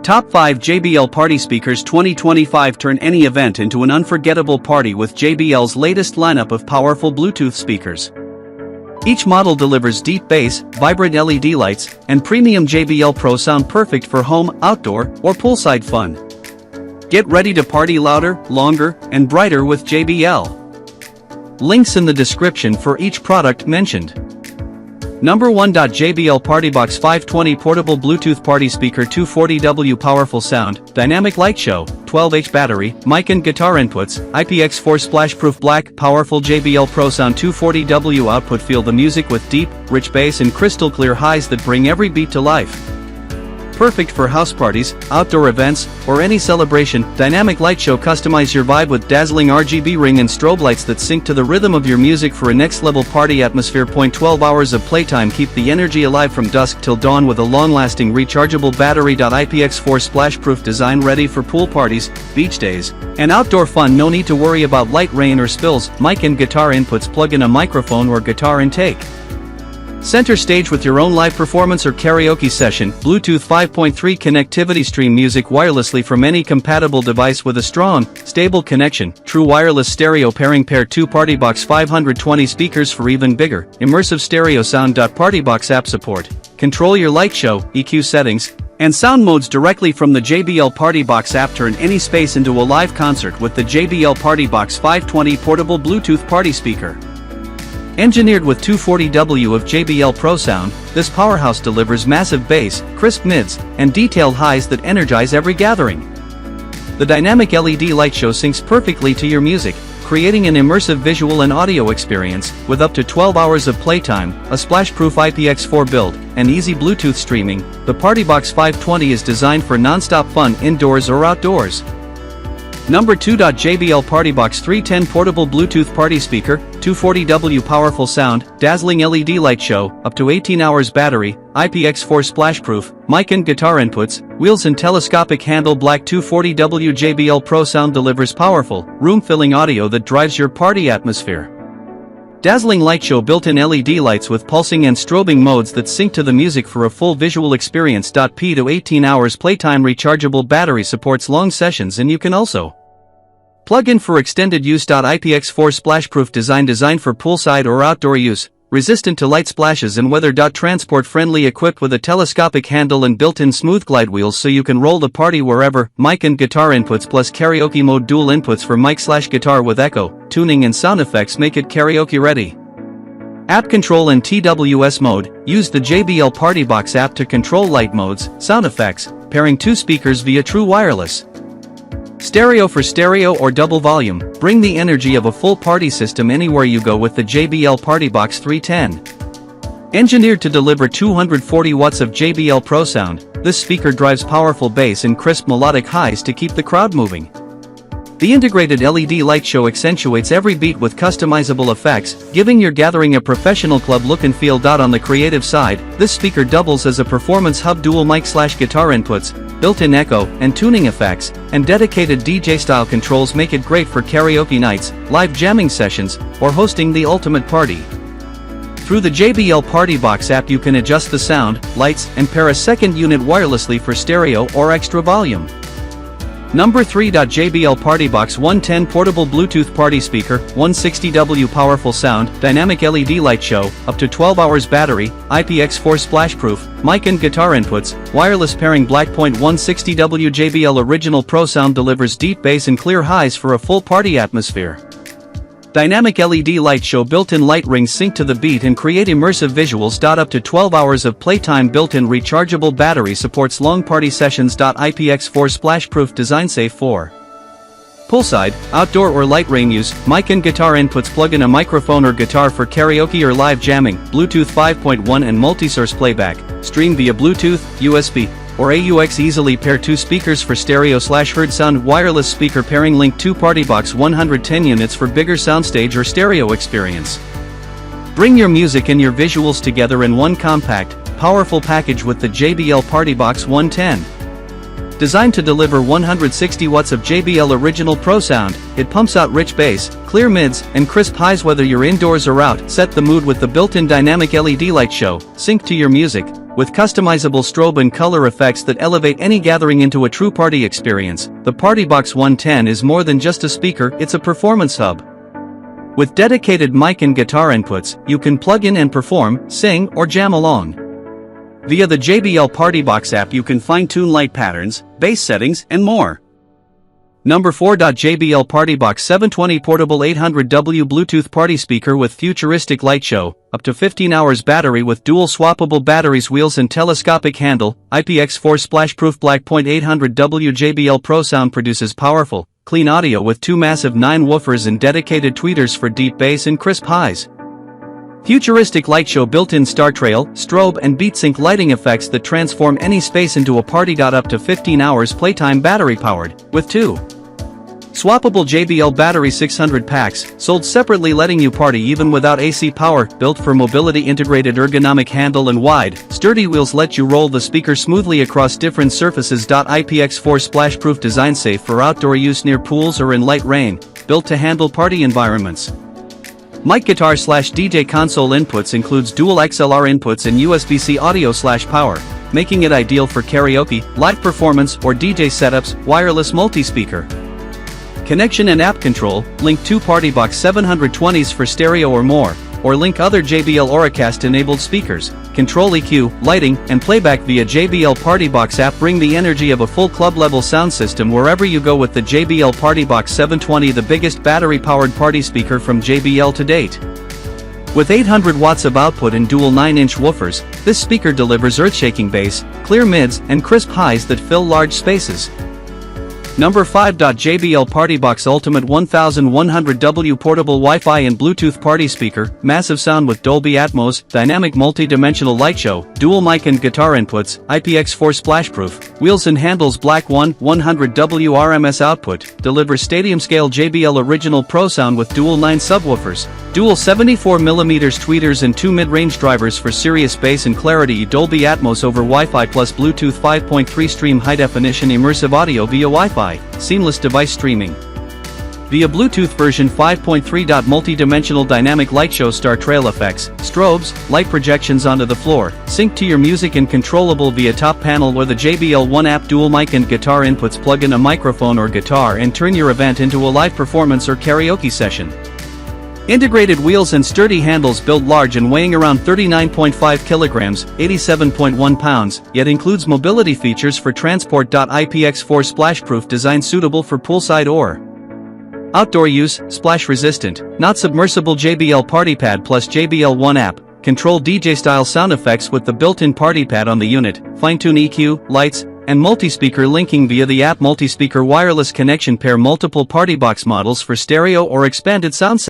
Top 5 JBL Party Speakers 2025. Turn any event into an unforgettable party with JBL's latest lineup of powerful Bluetooth speakers. Each model delivers deep bass, vibrant LED lights, and premium JBL Pro sound, perfect for home, outdoor, or poolside fun. Get ready to party louder, longer, and brighter with JBL. Links in the description for each product mentioned. Number 1. JBL PartyBox 520 Portable Bluetooth Party Speaker 240W. Powerful sound, dynamic light show, 12H battery, mic and guitar inputs, IPX4 splash-proof black. Powerful JBL Pro sound 240W output. Feel the music with deep, rich bass and crystal clear highs that bring every beat to life. Perfect for house parties, outdoor events, or any celebration. Dynamic light show. Customize your vibe with dazzling RGB ring and strobe lights that sync to the rhythm of your music for a next-level party atmosphere. 12 hours of playtime. Keep the energy alive from dusk till dawn with a long-lasting rechargeable battery. IPX4 splash-proof design, ready for pool parties, beach days, and outdoor fun. No need to worry about light, rain, or spills. Mic and guitar inputs. Plug in a microphone or guitar intake. Center stage with your own live performance or karaoke session. Bluetooth 5.3 connectivity. Stream music wirelessly from any compatible device with a strong, stable connection. True wireless stereo pairing. Pair 2 PartyBox 520 speakers for even bigger, immersive stereo sound. PartyBox app support. Control your light show, EQ settings, and sound modes directly from the JBL PartyBox app. Turn any space into a live concert with the JBL PartyBox 520 Portable Bluetooth Party Speaker. Engineered with 240W of JBL Pro sound, this powerhouse delivers massive bass, crisp mids, and detailed highs that energize every gathering. The dynamic LED light show syncs perfectly to your music, creating an immersive visual and audio experience. With up to 12 hours of playtime, a splash-proof IPX4 build, and easy Bluetooth streaming, the PartyBox 520 is designed for non-stop fun indoors or outdoors. Number 2. JBL PartyBox 310 Portable Bluetooth Party Speaker, 240W. Powerful sound, dazzling LED light show, up to 18 hours battery, IPX4 splash-proof, mic and guitar inputs, wheels and telescopic handle. Black 240W JBL Pro sound delivers powerful, room-filling audio that drives your party atmosphere. Dazzling light show. Built-in LED lights with pulsing and strobing modes that sync to the music for a full visual experience. P to 18 hours playtime. Rechargeable battery. Supports long sessions and you can also plug in for extended use. IPX4 splash-proof design, designed for poolside or outdoor use, resistant to light splashes and weather. Transport friendly. Equipped with a telescopic handle and built-in smooth glide wheels so you can roll the party wherever. Mic and guitar inputs plus karaoke mode. Dual inputs for mic/guitar with echo, tuning and sound effects make it karaoke ready. App control and TWS mode. Use the JBL PartyBox app to control light modes, sound effects, pairing 2 speakers via true wireless. Stereo for stereo or double volume. Bring the energy of a full party system anywhere you go with the JBL PartyBox 310. Engineered to deliver 240 watts of JBL Pro sound, this speaker drives powerful bass and crisp melodic highs to keep the crowd moving. The integrated LED light show accentuates every beat with customizable effects, giving your gathering a professional club look and feel. On the creative side, this speaker doubles as a performance hub. Dual mic/guitar inputs, built-in echo and tuning effects, and dedicated DJ-style controls make it great for karaoke nights, live jamming sessions, or hosting the ultimate party. Through the JBL PartyBox app you can adjust the sound, lights, and pair a second unit wirelessly for stereo or extra volume. Number 3. JBL PartyBox 110 Portable Bluetooth Party Speaker, 160W. Powerful sound, dynamic LED light show, up to 12 hours battery, IPX4 splash-proof, mic and guitar inputs, wireless pairing. Black 160W JBL Original Pro sound delivers deep bass and clear highs for a full party atmosphere. Dynamic LED light show. Built-in light rings sync to the beat and create immersive visuals. Up to 12 hours of playtime. Built-in rechargeable battery. Supports long party sessions. IPX4 splash-proof design, safe for poolside, outdoor or light rain use. Mic and guitar inputs. Plug in a microphone or guitar for karaoke or live jamming. Bluetooth 5.1 and multi-source playback. Stream via Bluetooth, USB, or AUX. Easily pair 2 speakers for stereo/heard sound. Wireless speaker pairing. Link 2 PartyBox 110 units for bigger soundstage or stereo experience. Bring your music and your visuals together in one compact, powerful package with the JBL PartyBox 110. Designed to deliver 160 watts of JBL Original Pro sound, it pumps out rich bass, clear mids, and crisp highs whether you're indoors or out. Set the mood with the built-in dynamic LED light show, sync to your music, With customizable strobe and color effects that elevate any gathering into a true party experience, the PartyBox 110 is more than just a speaker, it's a performance hub. With dedicated mic and guitar inputs, you can plug in and perform, sing, or jam along. Via the JBL PartyBox app you can fine-tune light patterns, bass settings, and more. Number 4. JBL PartyBox 720 Portable 800W Bluetooth Party Speaker with Futuristic Light Show, up to 15 hours battery with dual swappable batteries, wheels and telescopic handle, IPX4 splash-proof black. 800W JBL Pro Sound produces powerful, clean audio with 2 massive 9 woofers and dedicated tweeters for deep bass and crisp highs. Futuristic Light Show built-in star trail, strobe and beat sync lighting effects that transform any space into a party. Up to 15 hours playtime battery powered, with 2 swappable JBL battery 600 packs, sold separately letting you party even without AC power. Built for mobility, integrated ergonomic handle and wide, sturdy wheels let you roll the speaker smoothly across different surfaces. IPX4 splash-proof design, safe for outdoor use near pools or in light rain, built to handle party environments. Mic guitar/DJ console inputs includes dual XLR inputs and USB-C audio/power, making it ideal for karaoke, live performance or DJ setups. Wireless multi-speaker connection and app control. Link 2 PartyBox 720s for stereo or more, or link other JBL Auracast-enabled speakers. Control EQ, lighting, and playback via JBL PartyBox app. Bring the energy of a full club-level sound system wherever you go with the JBL PartyBox 720, the biggest battery-powered party speaker from JBL to date. With 800 watts of output and dual 9-inch woofers, this speaker delivers earth-shaking bass, clear mids, and crisp highs that fill large spaces. Number 5. JBL PartyBox Ultimate 1100W Portable Wi-Fi and Bluetooth Party Speaker, massive sound with Dolby Atmos, dynamic multi-dimensional light show, dual mic and guitar inputs, IPX4 splash-proof, wheels and handles. Black 100W RMS output, delivers stadium-scale JBL Original Pro Sound with dual 9 subwoofers, dual 74mm tweeters and 2 mid-range drivers for serious bass and clarity. Dolby Atmos over Wi-Fi plus Bluetooth 5.3 stream high-definition immersive audio via Wi-Fi, seamless device streaming. Via Bluetooth version 5.3. Multi-dimensional dynamic light show, star trail effects, strobes, light projections onto the floor, sync to your music and controllable via top panel or the JBL One app. Dual mic and guitar inputs, plug in a microphone or guitar and turn your event into a live performance or karaoke session. Integrated wheels and sturdy handles, built large and weighing around 39.5 kilograms, 87.1 pounds, yet includes mobility features for transport. IPX4 splash-proof design, suitable for poolside or outdoor use, splash-resistant, not submersible. JBL PartyPad plus JBL One app, control DJ-style sound effects with the built-in PartyPad on the unit, fine-tune EQ, lights, and multi-speaker linking via the app. Multi-speaker wireless connection, pair multiple PartyBox models for stereo or expanded sound.